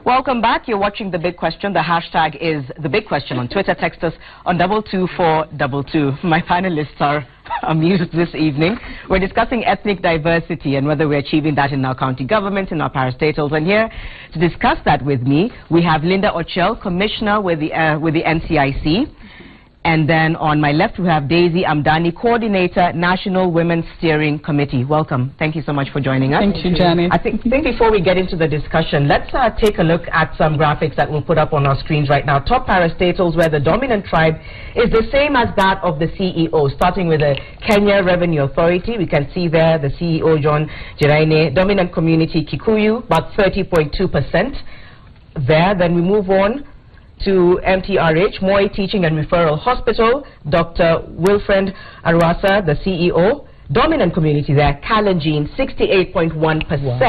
Welcome back. You're watching The Big Question. The hashtag is The Big Question on Twitter. Text us on 22422. My panelists are amused this evening. We're discussing ethnic diversity and whether we're achieving that in our county government, in our parastatals. And here to discuss that with me, we have Linda Ochel, Commissioner with the NCIC. And then on my left, we have Daisy Amdani, Coordinator, National Women's Steering Committee. Welcome. Thank you so much for joining us. Thank you, Janet. I think before we get into the discussion, let's take a look at some graphics that we'll put up on our screens right now. Top parastatals where the dominant tribe is the same as that of the CEO, starting with the Kenya Revenue Authority. We can see there the CEO, John Jiraine. Dominant community, Kikuyu, about 30.2% there. Then we move on to MTRH, Moi Teaching and Referral Hospital, Dr. Wilfred Arwasa, the CEO. Dominant community there, Kalenjin, 68.1%. Wow.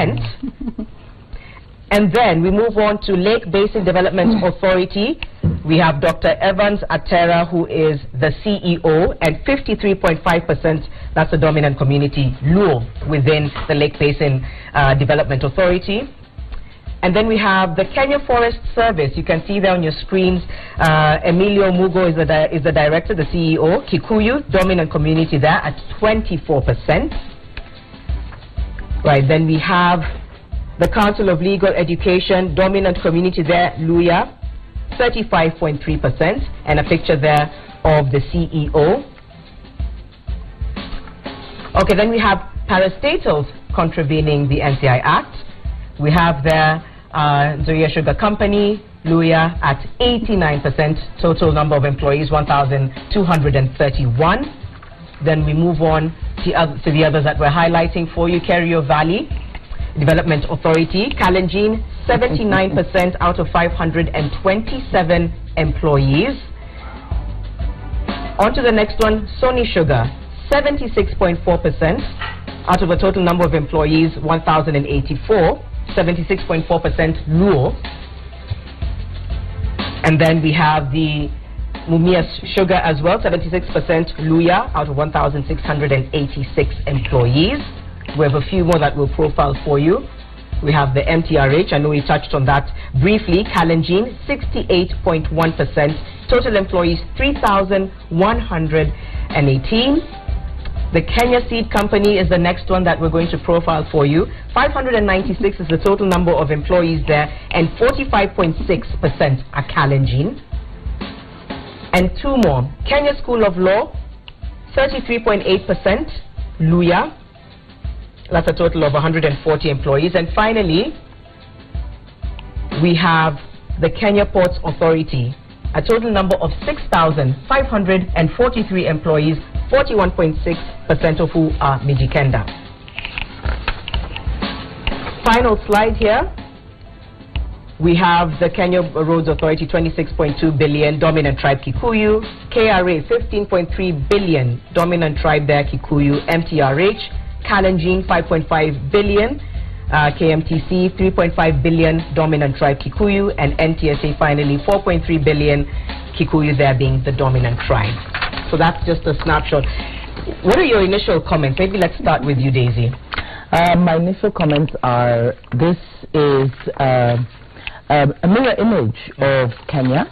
And then we move on to Lake Basin Development Authority. We have Dr. Evans Atera, who is the CEO, and 53.5%, that's the dominant community, Luo, within the Lake Basin Development Authority. And then we have the Kenya Forest Service. You can see there on your screens, Emilio Mugo is the director, the CEO. Kikuyu, dominant community there at 24%. Right, then we have the Council of Legal Education, dominant community there, Luya, 35.3%, and a picture there of the CEO. Okay, then we have parastatals contravening the NCI Act. We have there Zoya Sugar Company, Luya at 89%, total number of employees 1,231. Then we move on to the others that we're highlighting for you. Kerio Valley Development Authority, Kalenjin, 79% out of 527 employees. On to the next one, Sony Sugar, 76.4% out of a total number of employees 1,084. 76.4% Luo. And then we have the Mumias Sugar as well, 76% Luya out of 1,686 employees. We have a few more that we'll profile for you. We have the MTRH, I know we touched on that briefly, Kalenjin, 68.1%, total employees 3,118. The Kenya Seed Company is the next one that we're going to profile for you. 596 is the total number of employees there, and 45.6% are Kalenjin. And two more. Kenya School of Law, 33.8% Luya. That's a total of 140 employees. And finally, we have the Kenya Ports Authority, a total number of 6,543 employees, 41.6% of who are Mijikenda. Final slide here. We have the Kenya Roads Authority, 26.2 billion, dominant tribe Kikuyu. KRA, 15.3 billion, dominant tribe there Kikuyu. MTRH, Kalenjin, 5.5 billion. KMTC, 3.5 billion, dominant tribe Kikuyu. And NTSA, finally, 4.3 billion, Kikuyu there being the dominant tribe. So that's just a snapshot. What are your initial comments? Maybe let's start with you, Daisy. My initial comments are, this is a mirror image of Kenya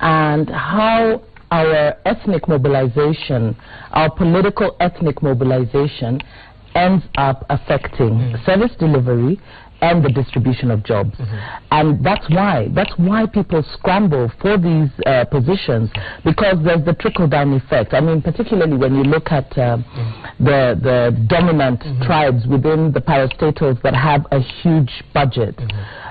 and how our ethnic mobilization, our political ethnic mobilization ends up affecting service delivery and the distribution of jobs. And that's why people scramble for these positions, because there's the trickle-down effect. I mean, particularly when you look at the dominant tribes within the parastatals that have a huge budget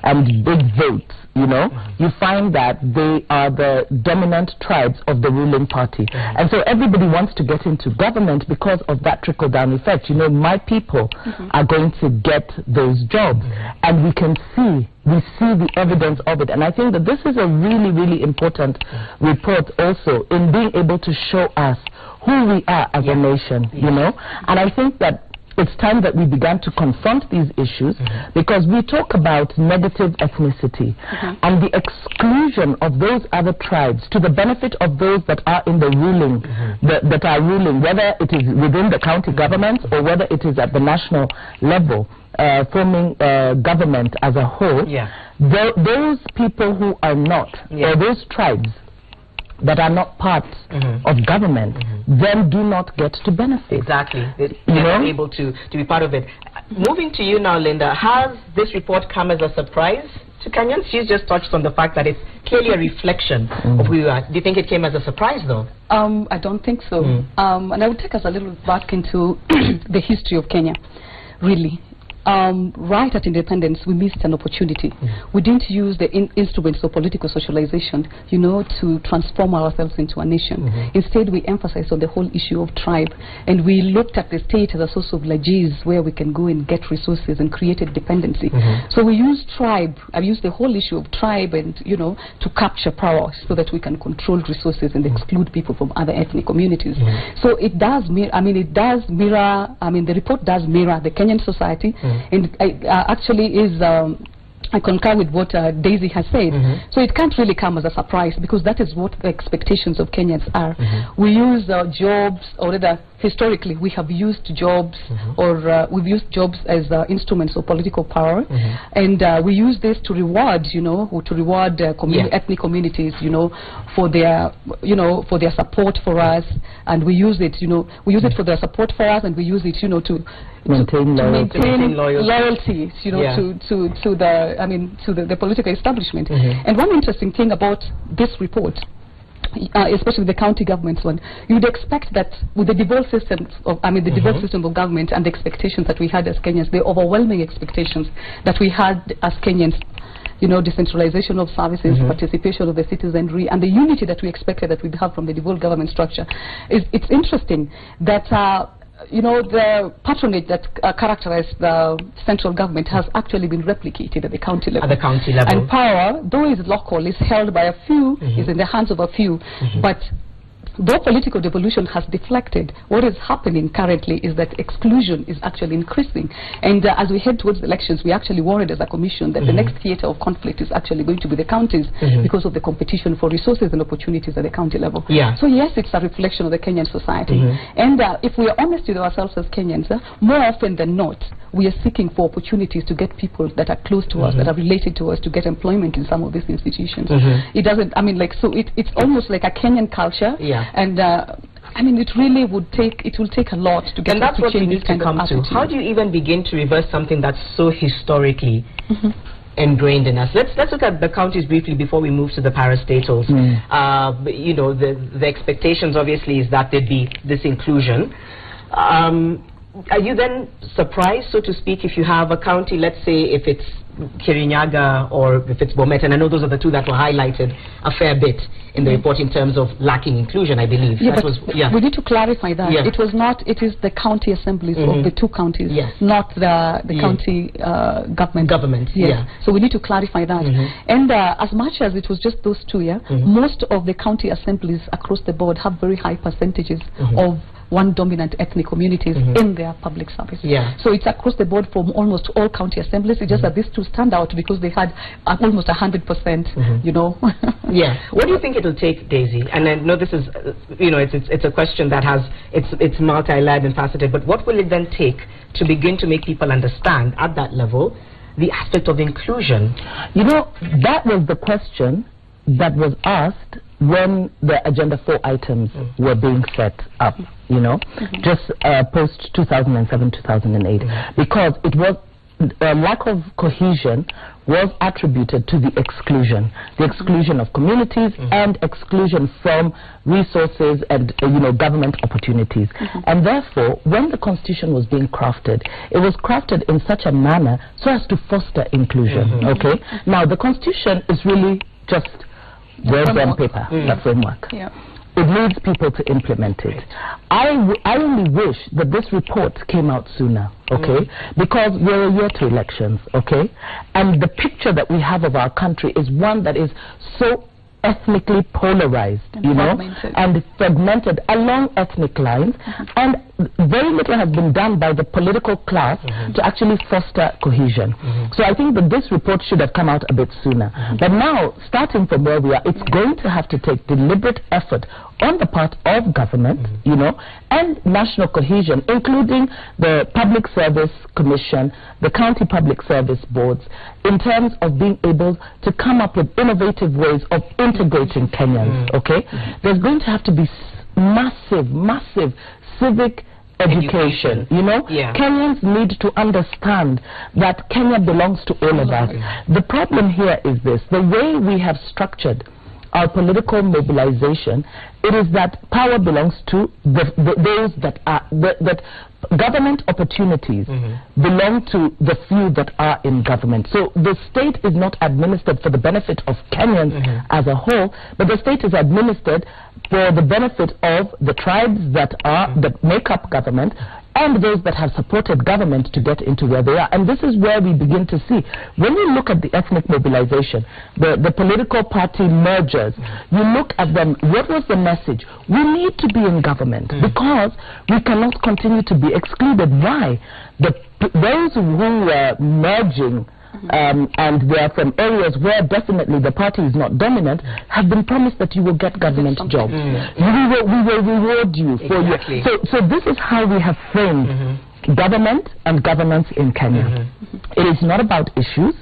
and big votes, you know, you find that they are the dominant tribes of the ruling party. And so everybody wants to get into government because of that trickle-down effect. You know, my people are going to get those jobs. And we see the evidence of it. And I think that this is a really, really important report also in being able to show us who we are as a nation, you know. And I think that it's time that we began to confront these issues, because we talk about negative ethnicity and the exclusion of those other tribes to the benefit of those that are in the ruling, that are ruling, whether it is within the county governments or whether it is at the national level. forming government as a whole, those people who are not, or those tribes that are not part of government, then do not get to benefit. Exactly. They're not able to be part of it. Moving to you now, Linda, has this report come as a surprise to Kenyans? She's just touched on the fact that it's clearly a reflection of who you are. Do you think it came as a surprise, though? I don't think so. And I would take us a little back into the history of Kenya, really. Right at independence, we missed an opportunity. We didn't use the instruments of political socialization, you know, to transform ourselves into a nation. Instead, we emphasized on the whole issue of tribe, and we looked at the state as a source of legacies where we can go and get resources and created dependency. So we used tribe. I used the whole issue of tribe and, you know, to capture power so that we can control resources and exclude people from other ethnic communities. So it does mirror, the report does mirror the Kenyan society. And actually is I concur with what Daisy has said. So it can't really come as a surprise, because that is what the expectations of Kenyans are. We use jobs, or rather historically we have used jobs, or we've used jobs as instruments of political power, and we use this to reward, you know, ethnic communities, you know, for their, for their support for us, and we use it, we use it for their support for us, and we use it, to maintain loyalty, to the political establishment. And one interesting thing about this report, especially the county government's one, you would expect that with the devolved system of, devolved system of government and the expectations that we had as Kenyans, the overwhelming expectations that we had as Kenyans, decentralization of services, participation of the citizenry, and the unity that we expected that we'd have from the devolved government structure. It's interesting that the patronage that characterized the central government has actually been replicated at the county level. At the county level. And power, though is local, is held by a few, is in the hands of a few, but though political devolution has deflected, what is happening currently is that exclusion is actually increasing. And as we head towards the elections, we actually worried as a commission that the next theater of conflict is actually going to be the counties because of the competition for resources and opportunities at the county level. So yes, it's a reflection of the Kenyan society. And if we are honest with ourselves as Kenyans, more often than not, we are seeking for opportunities to get people that are close to us, that are related to us, to get employment in some of these institutions. It doesn't, so it's almost like a Kenyan culture. And it really would take, it will take a lot to get us to change this kind of attitude. How do you even begin to reverse something that's so historically ingrained in us? Let's look at the counties briefly before we move to the parastatals. The expectations obviously is that there'd be this inclusion. Are you then surprised, so to speak, if you have a county, let's say if it's Kirinyaga or if it's Bomet, and I know those are the two that were highlighted a fair bit in the report in terms of lacking inclusion, I believe. We need to clarify that. It was not, it is the county assemblies of the two counties, not the county government. So we need to clarify that. And as much as it was just those two, most of the county assemblies across the board have very high percentages of one dominant ethnic communities in their public service. So it's across the board from almost all county assemblies. It's just that these two stand out because they had almost 100%, What do you think it'll take, Daisy? And I know this is, it's a question that has, it's multi-layered and faceted, but what will it then take to begin to make people understand at that level the aspect of inclusion? That was the question that was asked when the Agenda 4 items were being set up, just post 2007-2008, because it was lack of cohesion was attributed to the exclusion of communities and exclusion from resources and government opportunities. And therefore, when the constitution was being crafted, it was crafted in such a manner so as to foster inclusion. Now the constitution is really just words on paper, the framework. It needs people to implement it. I only wish that this report came out sooner, because we're a year to elections, and the picture that we have of our country is one that is so ethnically polarized, and fragmented along ethnic lines, and very little has been done by the political class to actually foster cohesion. So I think that this report should have come out a bit sooner. But now, starting from where we are, it's going to have to take deliberate effort on the part of government, you know, and national cohesion, including the Public Service Commission, the county public service boards, in terms of being able to come up with innovative ways of integrating Kenyans, okay? There's going to have to be massive civic education, you know. Kenyans need to understand that Kenya belongs to all of us. The problem here is this: the way we have structured our political mobilization, it is that power belongs to those that are that government opportunities belong to the few that are in government. So the state is not administered for the benefit of Kenyans as a whole, but the state is administered for the benefit of the tribes that make up government and those that have supported government to get into where they are. And this is where we begin to see, when you look at the ethnic mobilization, the political party mergers, you look at them, what was the message? We need to be in government because we cannot continue to be excluded. Why? Those who were merging and they are from areas where definitely the party is not dominant, have been promised that you will get government jobs. We will reward you for your... So this is how we have framed government and governance in Kenya. It is not about issues.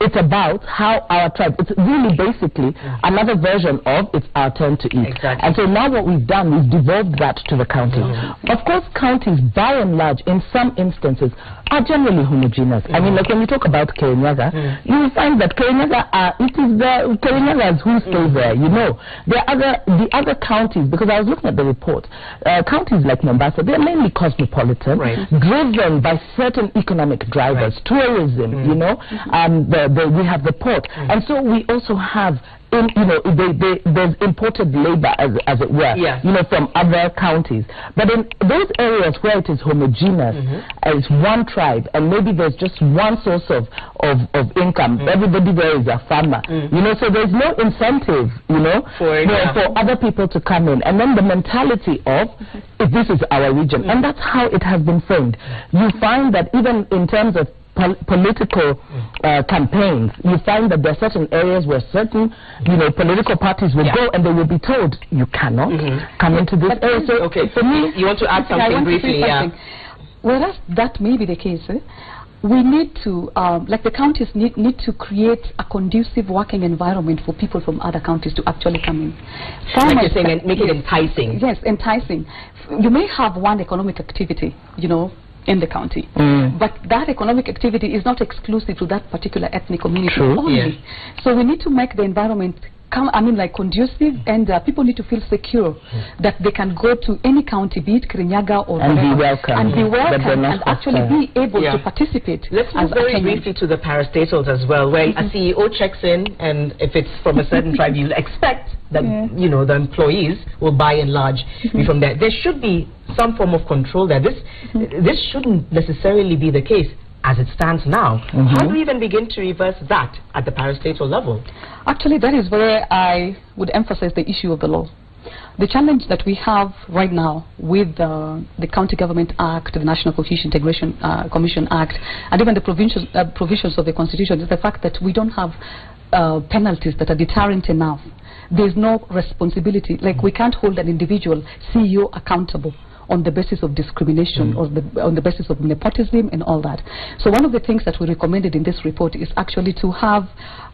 It's about how our tribe, it's really basically another version of it's our turn to eat. And so now what we've done, we've devolved that to the counties. Of course, counties, by and large, in some instances, are generally homogeneous. I mean, like when you talk about Kirinyaga, you will find that Kirinyaga, it is the Kirinyagas who stay there, you know. The other counties, because I was looking at the report, counties like Mombasa, they're mainly cosmopolitan, driven by certain economic drivers, tourism, you know, we have the port, and so we also have, you know, there's imported labor, as it were, you know, from other counties. But in those areas where it is homogeneous, it's one tribe, and maybe there's just one source of income. Everybody there is a farmer, you know, so there's no incentive, you know, for other people to come in. And then the mentality of, if this is our region, and that's how it has been framed. You find that even in terms of political campaigns, you find that there are certain areas where certain, you know, political parties will go and they will be told, you cannot come into this area. So for me, you want to add something briefly? Whereas that may be the case, we need to, like the counties need to create a conducive working environment for people from other counties to actually come in. Like you're saying, and make it enticing. Yes, enticing. You may have one economic activity, you know, in the county, but that economic activity is not exclusive to that particular ethnic community only. So we need to make the environment conducive, and people need to feel secure that they can go to any county, be it Kirinyaga or and be welcome, and actually be able to participate. Let's move very briefly to the parastatals as well, where a CEO checks in, and if it's from a certain tribe, you'll expect that you know, the employees will by and large be from there. There should be some form of control there. This shouldn't necessarily be the case as it stands now. How do we even begin to reverse that at the parastatal level? Actually, that is where I would emphasize the issue of the law. The challenge that we have right now with the County Government Act, the National Cohesion Integration Commission Act, and even the provisions of the Constitution is the fact that we don't have penalties that are deterrent enough. There's no responsibility. Like, we can't hold an individual CEO accountable on the basis of discrimination or on the basis of nepotism and all that. So one of the things that we recommended in this report is actually to have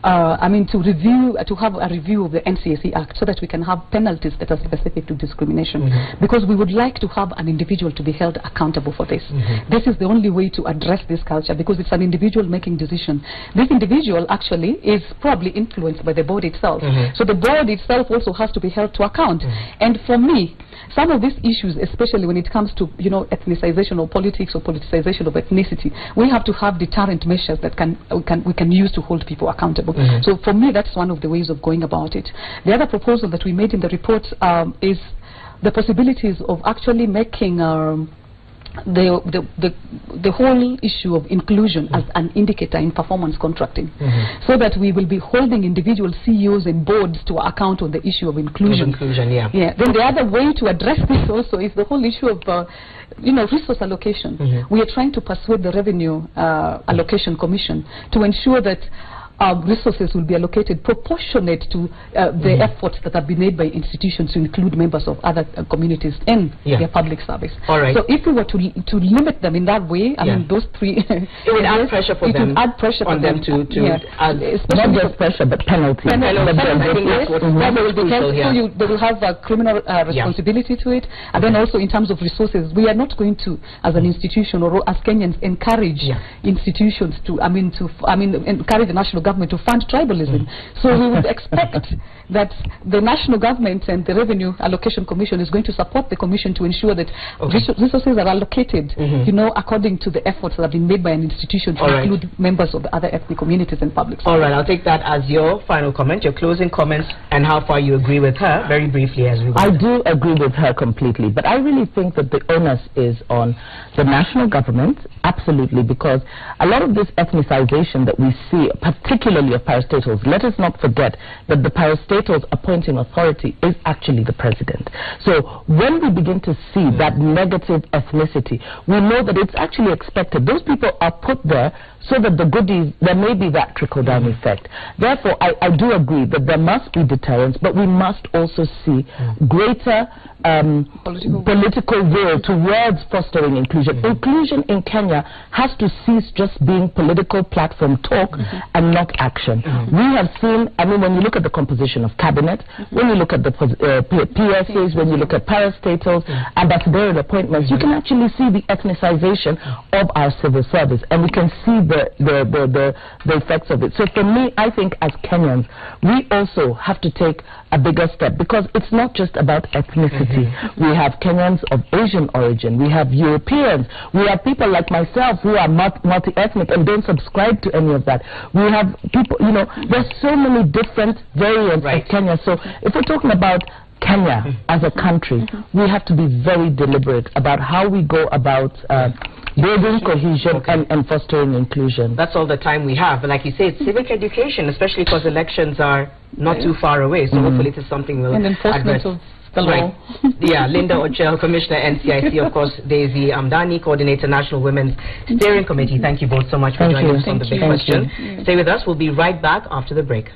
a review of the NCAC Act, so that we can have penalties that are specific to discrimination, because we would like to have an individual to be held accountable for this. This is the only way to address this culture, because it's an individual making decision. This individual actually is probably influenced by the board itself. So the board itself also has to be held to account. And for me, some of these issues, especially when it comes to, you know, ethnicization or politics or politicization of ethnicity, we have to have deterrent measures that we can use to hold people accountable. So for me, that's one of the ways of going about it. The other proposal that we made in the report is the possibilities of actually making the whole issue of inclusion as an indicator in performance contracting, so that we will be holding individual CEOs and boards to account on the issue of inclusion. Then the other way to address this also is the whole issue of resource allocation. We are trying to persuade the Revenue Allocation Commission to ensure that resources will be allocated proportionate to the efforts that have been made by institutions to include members of other communities in their public service. All right. So if we were to limit them in that way, I mean, those three, it would add pressure for them. It would add pressure on them to add, not just pressure, but penalty. I think that's what's crucial here. So they will have a criminal responsibility to it, and then also in terms of resources, we are not going to, as an institution or as Kenyans, encourage institutions to, encourage the national government to fund tribalism. So we would expect that the national government and the Revenue Allocation Commission is going to support the commission to ensure that resources are allocated, according to the efforts that have been made by an institution to include members of the other ethnic communities in public service. All right, I'll take that as your final comment, your closing comments, and how far you agree with her, very briefly as we go. I do agree with her completely, but I really think that the onus is on the national government, absolutely, because a lot of this ethnicization that we see, particularly of parastatals, let us not forget that the parastatals appointing authority is actually the president. So when we begin to see that negative ethnicity, we know that it's actually expected. Those people are put there so that the goodies, there may be that trickle-down effect. Therefore, I do agree that there must be deterrence, but we must also see greater political will towards fostering inclusion. Inclusion in Kenya has to cease just being political platform talk and not action. We have seen, when you look at the composition of cabinet, when you look at the PSAs, when you look at parastatals, ambassadorial appointments, you can actually see the ethnicization of our civil service, and we can see the effects of it. So for me, I think as Kenyans, we also have to take a bigger step, because it's not just about ethnicity. We have Kenyans of Asian origin, we have Europeans, we have people like myself who are multi-ethnic and don't subscribe to any of that. We have people, there's so many different variants of Kenya. So if we're talking about Kenya as a country, we have to be very deliberate about how we go about building cohesion and fostering inclusion. That's all the time we have. But like you say, it's civic education, especially because elections are not too far away. So hopefully it is something we'll enforcement of the law. Linda Ochel, Commissioner, NCIC, of course, Daisy Amdani, Coordinator, National Women's Steering Committee. Thank you both so much for joining us on The Big Question. Stay with us. We'll be right back after the break.